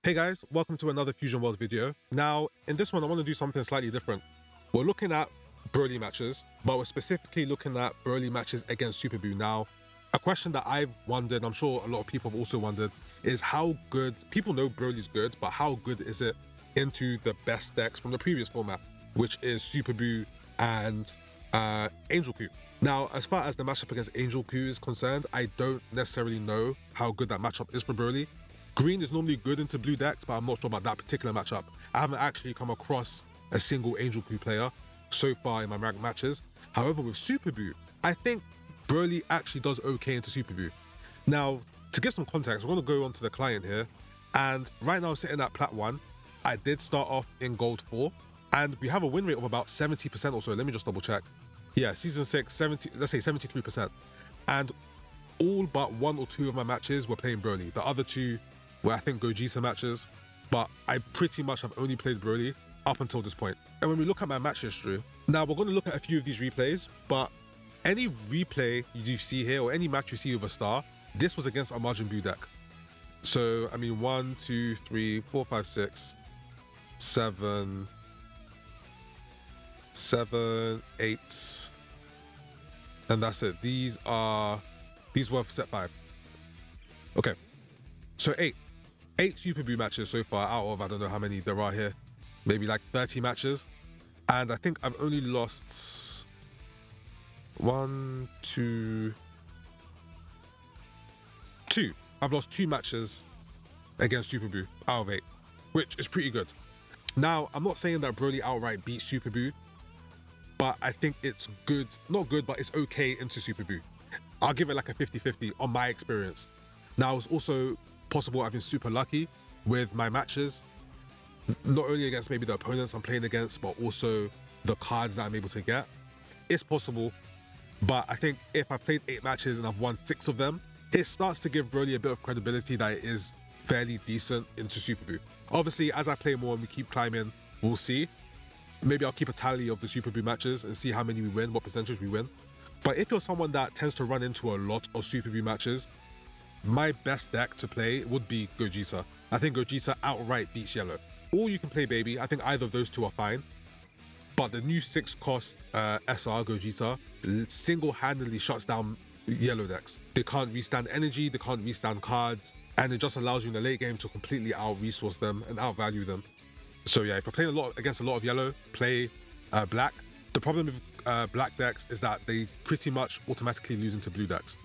Hey guys, welcome to another Fusion World video. Now, in this one, I want to do something slightly different. We're looking at Broly matches, but we're specifically looking at Broly matches against Super Buu. Now, a question that I've wondered, I'm sure a lot of people have also wondered, is how good, people know Broly's good, but how good is it into the best decks from the previous format, which is Super Buu and Angel Ku. Now, as far as the matchup against Angel Ku is concerned, I don't necessarily know how good that matchup is for Broly. Green is normally good into blue decks, but I'm not sure about that particular matchup. I haven't actually come across a single Angel Ku player so far in my ranked matches. However, with Super Buu, I think Broly actually does okay into Super Buu. Now, to give some context, we're going to go onto the client here. And right now I'm sitting at Plat 1. I did start off in Gold 4. And we have a win rate of about 70% or so. Let me just double check. Yeah, Season 6, 70, let's say 73%. And all but one or two of my matches were playing Broly. The other two were, I think, Gogeta matches, but I pretty much have only played Broly up until this point. And when we look at my match history, now we're going to look at a few of these replays, but any replay you see here or any match you see with a star, this was against a Majin Buu deck. So, I mean, 1, 2, 3, 4, 5, 6, 7, 8, and that's it. These were set 5. Okay, so 8 Super Buu matches so far out of, I don't know how many there are here, maybe like 30 matches. And I think I've only lost 2. I've lost 2 matches against Super Buu out of 8, which is pretty good. Now, I'm not saying that Broly outright beats Super Buu, but I think it's good, not good, but it's okay into Super Buu. I'll give it like a 50-50 on my experience. Now, it's also possible I've been super lucky with my matches, not only against maybe the opponents I'm playing against, but also the cards that I'm able to get. It's possible, but I think if I've played 8 matches and I've won 6 of them, it starts to give Broly a bit of credibility that it is fairly decent into Super Buu. Obviously, as I play more and we keep climbing, we'll see. Maybe I'll keep a tally of the Super Buu matches and see how many we win, what percentage we win. But if you're someone that tends to run into a lot of Super Buu matches, my best deck to play would be Gogeta. I think Gogeta outright beats Yellow. Or you can play Baby. I think either of those two are fine. But the new 6-cost SR Gogeta single-handedly shuts down Yellow decks. They can't restand energy, they can't restand cards, and it just allows you in the late game to completely out-resource them and out-value them. So yeah, if you're playing against a lot of Yellow, play Black. The problem with Black decks is that they pretty much automatically lose into Blue decks.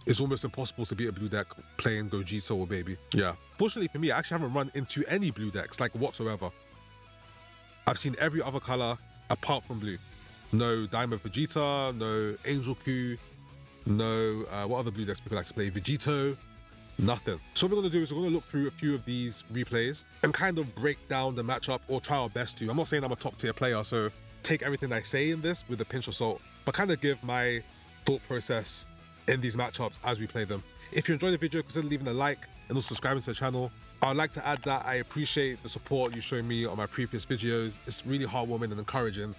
It's almost impossible to beat a blue deck playing Gogeta or Baby. Yeah. Fortunately for me, I actually haven't run into any blue decks, like whatsoever. I've seen every other color apart from blue. No Diamond Vegeta, no Angel Ku, no, what other blue decks people like to play? Vegito, nothing. So what we're gonna do is we're gonna look through a few of these replays and kind of break down the matchup or try our best to. I'm not saying I'm a top tier player, so take everything I say in this with a pinch of salt, but kind of give my thought process in these matchups as we play them. If you enjoyed the video, consider leaving a like and also subscribing to the channel. I'd like to add that I appreciate the support you show me on my previous videos. It's really heartwarming and encouraging.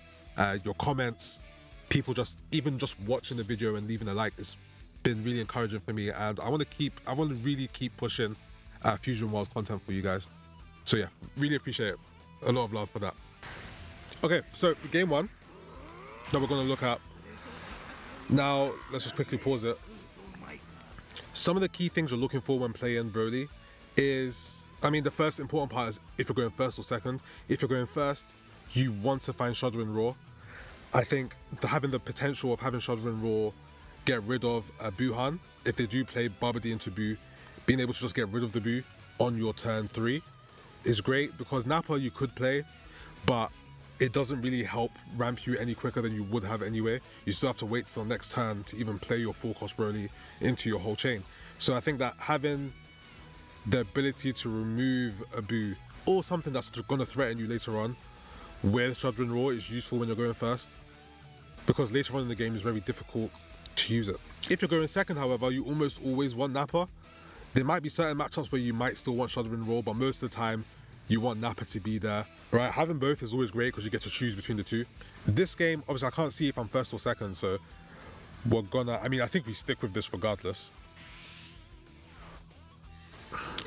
Your comments, people even just watching the video and leaving a like, it's been really encouraging for me, and I want to really keep pushing Fusion World content for you guys. So yeah, really appreciate it. A lot of love for that. Okay, so game 1 that we're going to look at. Now, let's just quickly pause it. Some of the key things you're looking for when playing Broly is, I mean, the first important part is if you're going first or second. If you're going first, you want to find Shuddering Raw. I think having the potential of having Shuddering Raw get rid of Gohan, if they do play Babidi into Buu, being able to just get rid of the Buu on your turn 3 is great, because Nappa you could play, but it doesn't really help ramp you any quicker than you would have anyway. You still have to wait till next turn to even play your 4-cost Broly into your whole chain. So I think that having the ability to remove a Buu or something that's going to threaten you later on with Shuddering Raw is useful when you're going first, because later on in the game it's very difficult to use it. If you're going second, however, you almost always want Nappa. There might be certain matchups where you might still want Shuddering Raw, but most of the time you want Nappa to be there. Right, having both is always great because you get to choose between the two. This game, obviously I can't see if I'm first or second, so I think we stick with this regardless.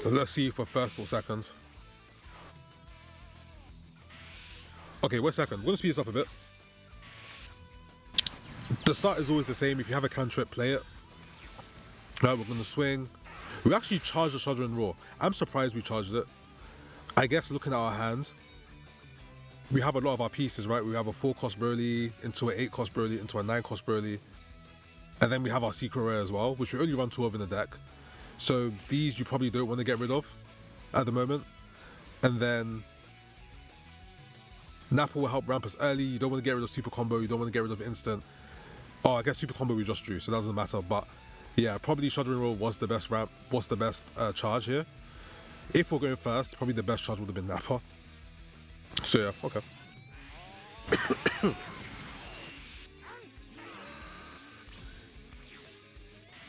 Let's see for first or second. Okay, we're second. We're gonna speed this up a bit. The start is always the same. If you have a cantrip, play it. Right, we're gonna swing. We actually charged the Shuddering Roar. I'm surprised we charged it. I guess looking at our hand, we have a lot of our pieces, right? We have a 4-cost Broly, into an 8-cost Broly, into a 9-cost Broly. And then we have our secret rare as well, which we only run 2 of in the deck. So these you probably don't want to get rid of at the moment. And then Nappa will help ramp us early. You don't want to get rid of super combo, you don't want to get rid of instant. Oh, I guess super combo we just drew, so that doesn't matter. But yeah, probably Shuddering Roll was the best ramp, was the best charge here. If we're going first, probably the best charge would have been Nappa. So yeah, okay.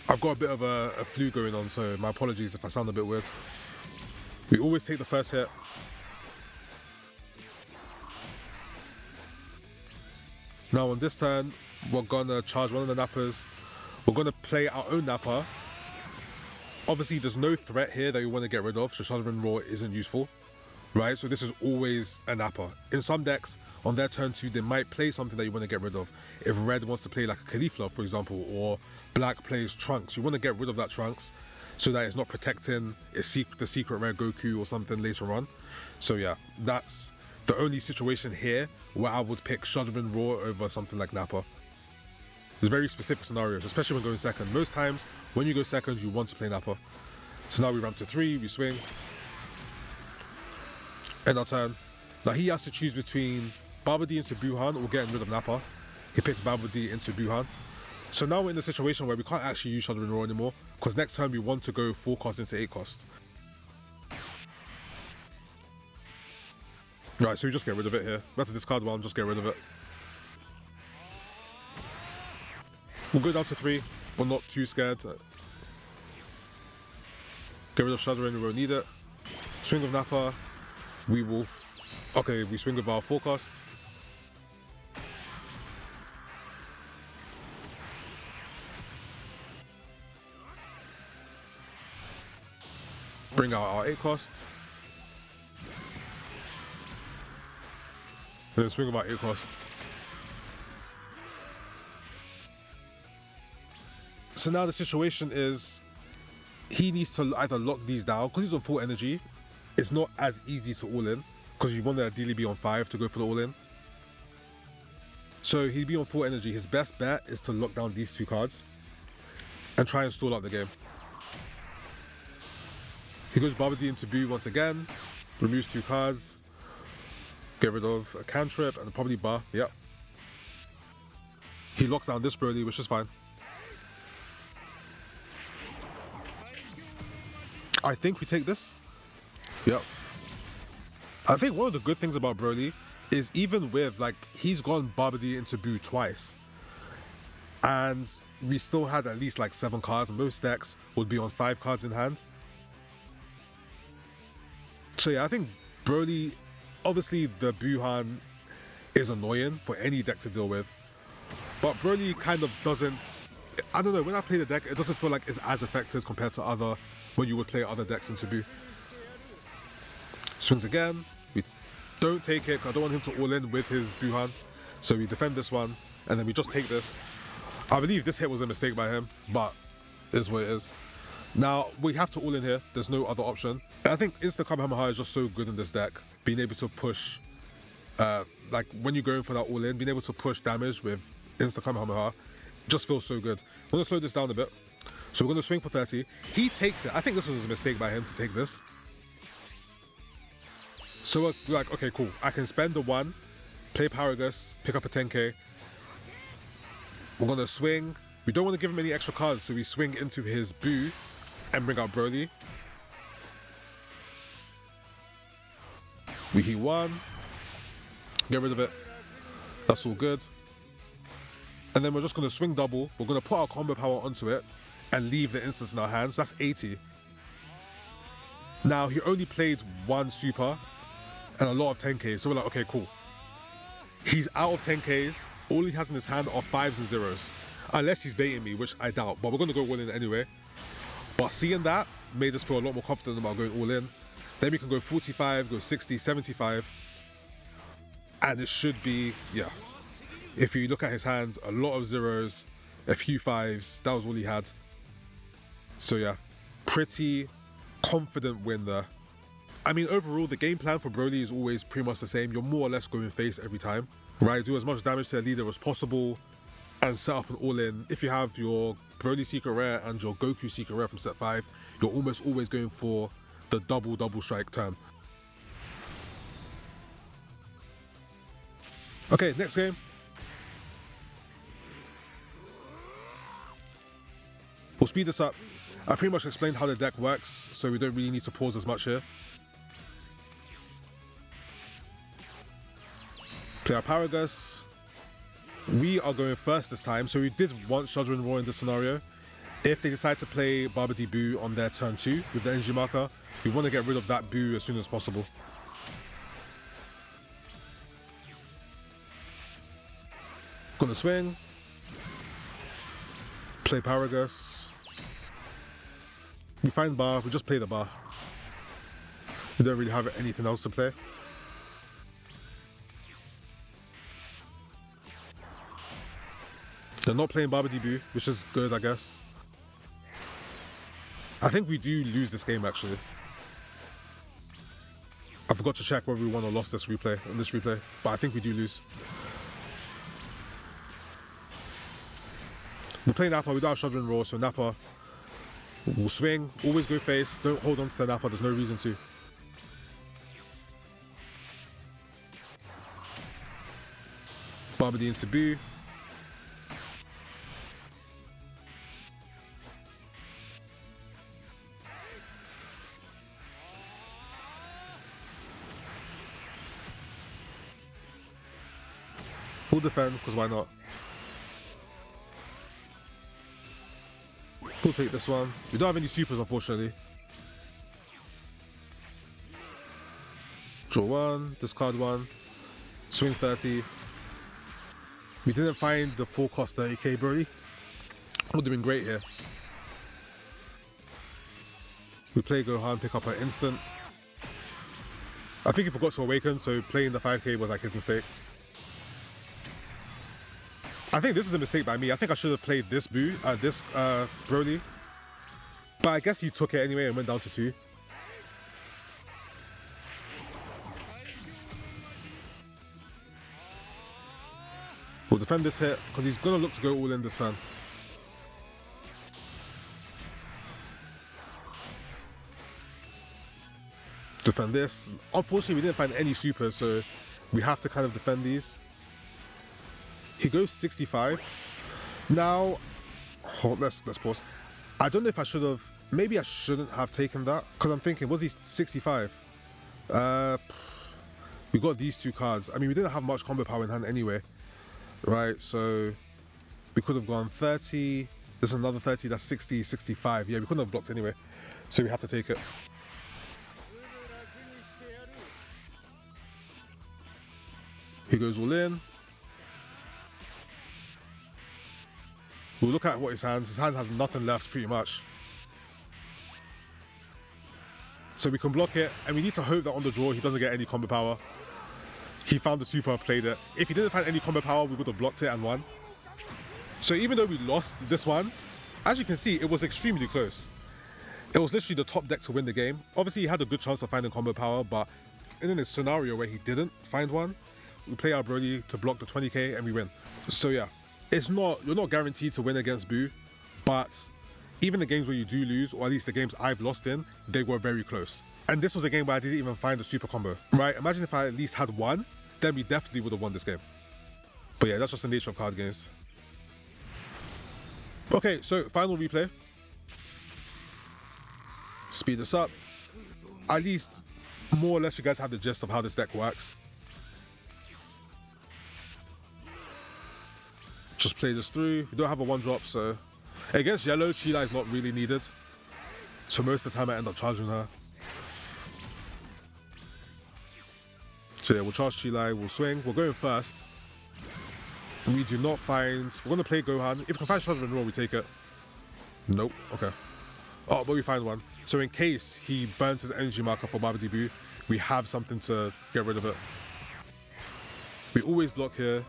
I've got a bit of a flu going on, so my apologies if I sound a bit weird. We always take the first hit. Now on this turn, we're gonna charge one of the Nappas. We're gonna play our own Nappa. Obviously, there's no threat here that you want to get rid of, so Shuddering Roar isn't useful, right? So this is always a Nappa. In some decks, on their turn 2, they might play something that you want to get rid of. If Red wants to play like a Cauliflower, for example, or Black plays Trunks, you want to get rid of that Trunks so that it's not protecting the secret rare Goku or something later on. So yeah, that's the only situation here where I would pick Shuddering Roar over something like Nappa. There's very specific scenarios, especially when going second. Most times, when you go second, you want to play Nappa. So now we ramp to 3, we swing. End our turn. Now he has to choose between Babidi into Gohan or getting rid of Nappa. He picked Babidi into Gohan. So now we're in a situation where we can't actually use Shuddering Roar anymore, because next turn we want to go 4-cost into 8-cost. Right, so we just get rid of it here. We have to discard one, just get rid of it. We'll go down to 3. We're not too scared. Get rid of Shuddering, we won't need it. Swing with Nappa. We will... Okay, we swing with our 4-cost. Bring out our 8-cost. And then swing with our 8-cost. So now the situation is he needs to either lock these down, because he's on full energy. It's not as easy to all in, because you want to ideally be on 5 to go for the all in. So he'd be on full energy. His best bet is to lock down these 2 cards and try and stall out the game. He goes Babidi into BUU once again, removes 2 cards, get rid of a cantrip and probably Ba. Yep. He locks down this Broly, which is fine. I think we take this. Yep. I think one of the good things about Broly is even with, like, he's gone Babidi into BUU twice. And we still had at least like 7 cards. Most decks would be on 5 cards in hand. So yeah, I think Broly, obviously the Gohan is annoying for any deck to deal with. But Broly kind of doesn't, I don't know, when I play the deck, it doesn't feel like it's as effective compared to other, when you would play other decks into BUU. Swings again. We don't take it, because I don't want him to all in with his Gohan. So we defend this one, and then we just take this. I believe this hit was a mistake by him, but it is what it is. Now, we have to all in here. There's no other option. I think Instant Kamehameha is just so good in this deck. Being able to push, like when you're going for that all in, being able to push damage with Instant Kamehameha just feels so good. I'm going to slow this down a bit. So we're going to swing for 30. He takes it. I think this was a mistake by him to take this. So we're like, okay, cool. I can spend the 1, play Paragus, pick up a 10k. We're going to swing. We don't want to give him any extra cards, so we swing into his BUU and bring out Broly. We heat 1. Get rid of it. That's all good. And then we're just going to swing double. We're going to put our combo power onto it and leave the instance in our hands. That's 80. Now, he only played 1 super and a lot of 10Ks. So we're like, okay, cool. He's out of 10Ks. All he has in his hand are 5s and 0s. Unless he's baiting me, which I doubt. But we're going to go all in anyway. But seeing that, made us feel a lot more confident about going all in. Then we can go 45, go 60, 75. And it should be, yeah. If you look at his hand, a lot of zeros, a few fives, that was all he had. So yeah, pretty confident win there. I mean, overall, the game plan for Broly is always pretty much the same. You're more or less going face every time, right? Do as much damage to the leader as possible and set up an all-in. If you have your Broly secret rare and your Goku secret rare from set 5, you're almost always going for the double strike turn. Okay, next game. We'll speed this up. I pretty much explained how the deck works, so we don't really need to pause as much here. Play our Paragus. We are going first this time, so we did want Shuddering Roar in this scenario. If they decide to play BUU on their turn 2 with the energy marker, we want to get rid of that BUU as soon as possible. Gonna swing. Play Paragus. We find Ba, we just play the Ba. We don't really have anything else to play. They're not playing BUU, which is good, I guess. I think we do lose this game, actually. I forgot to check whether we won or lost this replay, but I think we do lose. We'll play Nappa, we don't have Shuddering Roar, so Nappa will swing, always go face, don't hold on to the Nappa, there's no reason to. BUU into BUU. We'll defend, because why not? We'll take this one. We don't have any supers, unfortunately. Draw 1, discard 1, swing 30. We didn't find the full cost 30k Broly. Would have been great here. We play Gohan, pick up an instant. I think he forgot to awaken, so playing the 5k was like his mistake. I think this is a mistake by me. I think I should have played this Broly. But I guess he took it anyway and went down to 2. We'll defend this hit, because he's going to look to go all in this turn. Defend this. Unfortunately, we didn't find any supers, so we have to kind of defend these. He goes 65. Now, let's pause. I don't know if I should have, maybe I shouldn't have taken that, because I'm thinking, was he 65? We got these 2 cards. I mean, we didn't have much combo power in hand anyway, right? So we could have gone 30. There's another 30, that's 60, 65. Yeah, we couldn't have blocked anyway, so we have to take it. He goes all in. We'll look at what his hand has nothing left pretty much. So we can block it, and we need to hope that on the draw he doesn't get any combo power. He found the super, played it. If he didn't find any combo power, we would have blocked it and won. So even though we lost this one, as you can see, it was extremely close. It was literally the top deck to win the game. Obviously he had a good chance of finding combo power, but in a scenario where he didn't find one, we play our Broly to block the 20k and we win. So yeah. You're not guaranteed to win against BUU, but even the games where you do lose, or at least the games I've lost in, they were very close. And this was a game where I didn't even find a super combo, right? Imagine if I at least had one, then we definitely would have won this game. But yeah, that's just the nature of card games. Okay, so final replay. Speed this up. At least, more or less, you guys have the gist of how this deck works. Just play this through. We don't have a 1-drop, so against yellow, Cheelai is not really needed. So most of the time I end up charging her. So yeah, we'll charge Cheelai, we'll swing. We're going first. We do not find... We're going to play Gohan. If we can find Shuddering Roar, we take it. Nope. Okay. Oh, but we find one. So in case he burns his energy marker for Babidi Buu, we have something to get rid of it. We always block here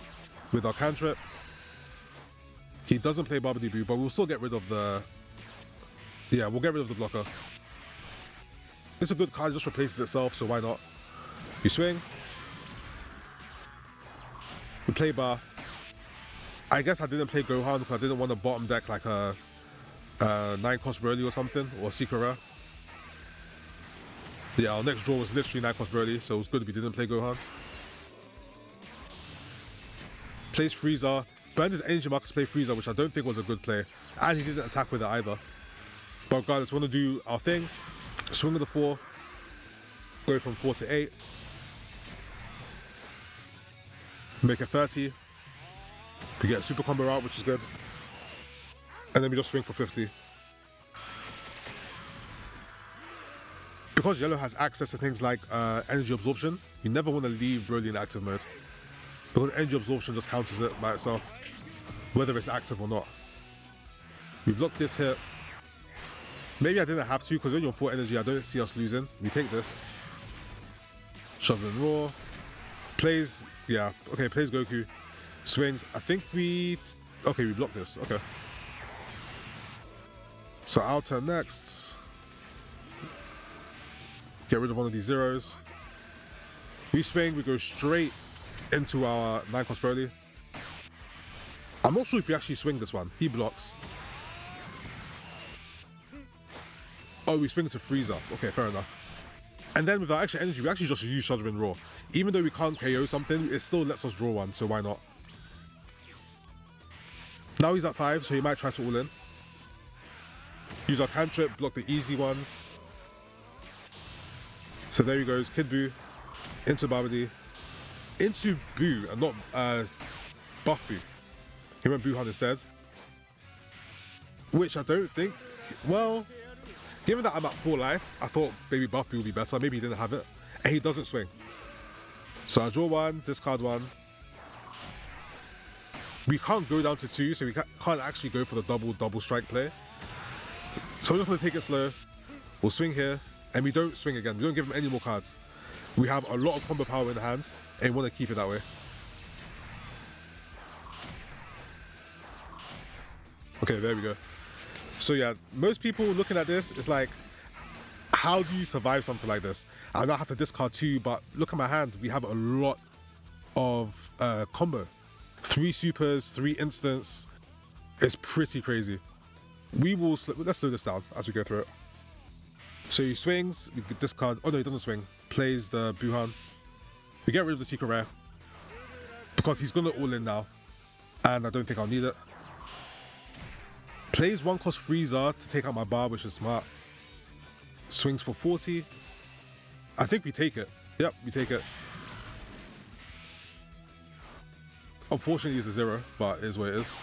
with our cantrip. He doesn't play Babidi Buu, but we'll still get rid of the... Yeah, we'll get rid of the blocker. It's a good card, it just replaces itself, so why not? We swing. We play Ba. I guess I didn't play Gohan because I didn't want to bottom deck like a 9-cost Broly or something, or Secret Rare. Yeah, our next draw was literally 9-cost Broly, so it was good if we didn't play Gohan. Plays Frieza. Burned his energy marker to play Frieza, which I don't think was a good play. And he didn't attack with it either. But regardless, we want to do our thing. Swing of the 4. Go from 4 to 8. Make it 30. We get a super combo out, which is good. And then we just swing for 50. Because Yellow has access to things like energy absorption, you never want to leave Broly in active mode. Because energy absorption just counters it by itself, whether it's active or not. We block this hit. Maybe I didn't have to, because when you're on 4 energy, I don't see us losing. We take this. Shuddering Raw. Plays, yeah, okay, plays Goku. Swings, I think we... Okay, we block this, okay. So our turn next. Get rid of one of these zeros. We swing, we go straight into our 9-cost Broly. I'm not sure if we actually swing this one. He blocks. Oh, we swing to Frieza. Okay, fair enough. And then with our extra energy, we actually just use Shuddering Raw. Even though we can't KO something, it still lets us draw one, so why not? Now he's at 5, so he might try to all in. Use our cantrip, block the easy ones. So there he goes, Kid Buu, into Babidi, into Buu, and not Buff Buu. He went Buuhan instead. Which I don't think, well, given that I'm at 4 life, I thought maybe Buff Buu would be better, maybe he didn't have it, and he doesn't swing. So I draw 1, discard 1. We can't go down to 2, so we can't actually go for the double strike play. So we're just going to take it slow. We'll swing here, and we don't swing again. We don't give him any more cards. We have a lot of combo power in the hands, and we want to keep it that way. Okay, there we go. So yeah, most people looking at this, it's like, how do you survive something like this? I now have to discard 2, but look at my hand. We have a lot of combo. 3 supers, 3 instants. It's pretty crazy. We will, let's slow this down as we go through it. So he swings, we discard, oh no, he doesn't swing. Plays the Buuhan. We get rid of the Secret Rare. Because he's gonna all in now. And I don't think I'll need it. Plays 1-cost Frieza to take out my Ba, which is smart. Swings for 40. I think we take it. Yep, we take it. Unfortunately, it's a 0, but it is what it is.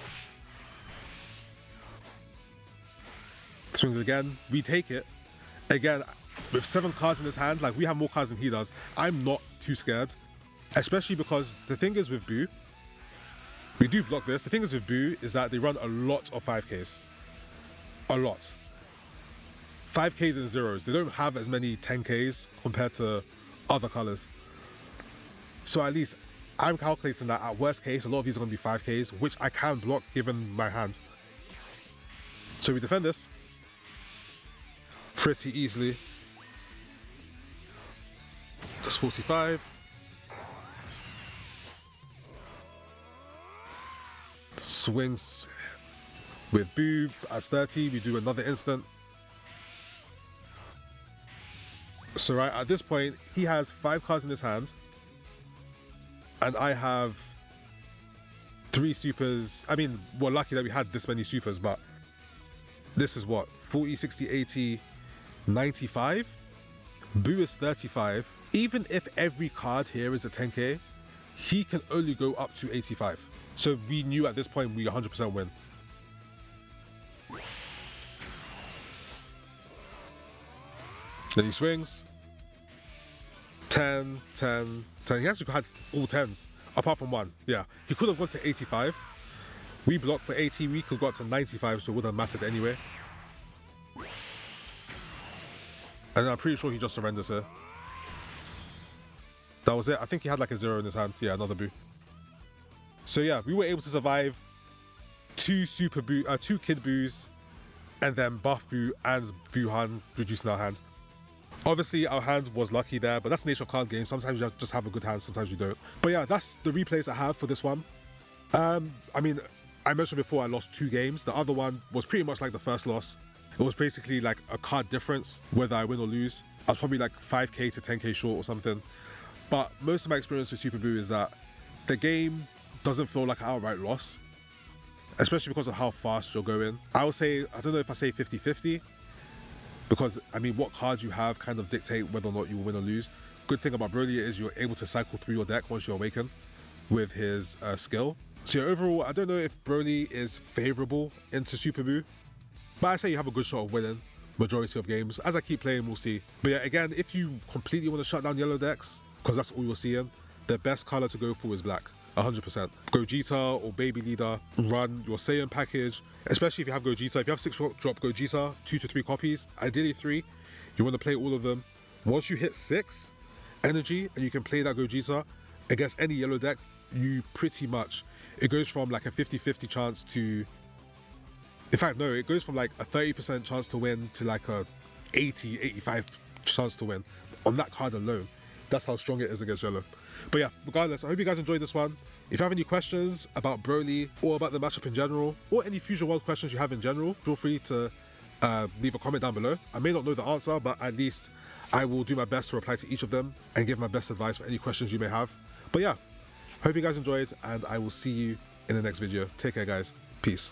Swings again. We take it. Again, with 7 cards in his hand, like we have more cards than he does. I'm not too scared. Especially because the thing is with Buu, we do block this. The thing is with Buu is that they run a lot of 5Ks. A lot. 5Ks and zeros. They don't have as many 10Ks compared to other colors. So at least I'm calculating that at worst case, a lot of these are going to be 5Ks, which I can block given my hand. So we defend this pretty easily. That's 45. Swings with Buu at 30. We do another instant. So right at this point, he has 5 cards in his hand. And I have 3 supers. I mean, we're lucky that we had this many supers, but this is what? 40, 60, 80, 95? Buu is 35. Even if every card here is a 10K, he can only go up to 85. So we knew at this point we 100% win. Then he swings. 10, 10, 10. He actually had all 10s, apart from 1. Yeah, he could have gone to 85. We blocked for 80. We could go up to 95, so it wouldn't have mattered anyway. And I'm pretty sure he just surrenders here. That was it. I think he had like a 0 in his hand. Yeah, another BUU. So yeah, we were able to survive 2 Kid BUUs, and then buff BUU and Gohan reducing our hand. Obviously, our hand was lucky there, but that's the nature of card games. Sometimes you just have a good hand, sometimes you don't. But yeah, that's the replays I have for this one. I mean, I mentioned before I lost 2 games. The other one was pretty much like the first loss. It was basically like a card difference, whether I win or lose. I was probably like 5k to 10k short or something. But most of my experience with Super BUU is that the game doesn't feel like an outright loss, especially because of how fast you're going. I would say, I don't know if I say 50-50, because I mean, what cards you have kind of dictate whether or not you will win or lose. Good thing about Broly is you're able to cycle through your deck once you awaken with his skill. So yeah, overall, I don't know if Broly is favorable into Super BUU, but I say you have a good shot of winning majority of games. As I keep playing, we'll see. But yeah, again, if you completely want to shut down yellow decks, because that's all you're seeing, the best color to go for is black. 100%. Gogeta or Baby Leader, run your Saiyan package, especially if you have Gogeta. If you have 6 drop Gogeta, 2 to 3 copies, ideally 3, you want to play all of them. Once you hit 6 energy and you can play that Gogeta against any yellow deck, you pretty much, it goes from like a 50-50 chance to, in fact no, it goes from like a 30% chance to win to like a 80-85 chance to win on that card alone. That's how strong it is against yellow. But yeah, regardless, I hope you guys enjoyed this one. If you have any questions about Broly or about the matchup in general, or any Fusion World questions you have in general, feel free to leave a comment down below. I may not know the answer, but at least I will do my best to reply to each of them and give my best advice for any questions you may have. But yeah, hope you guys enjoyed, and I will see you in the next video. Take care, guys. Peace.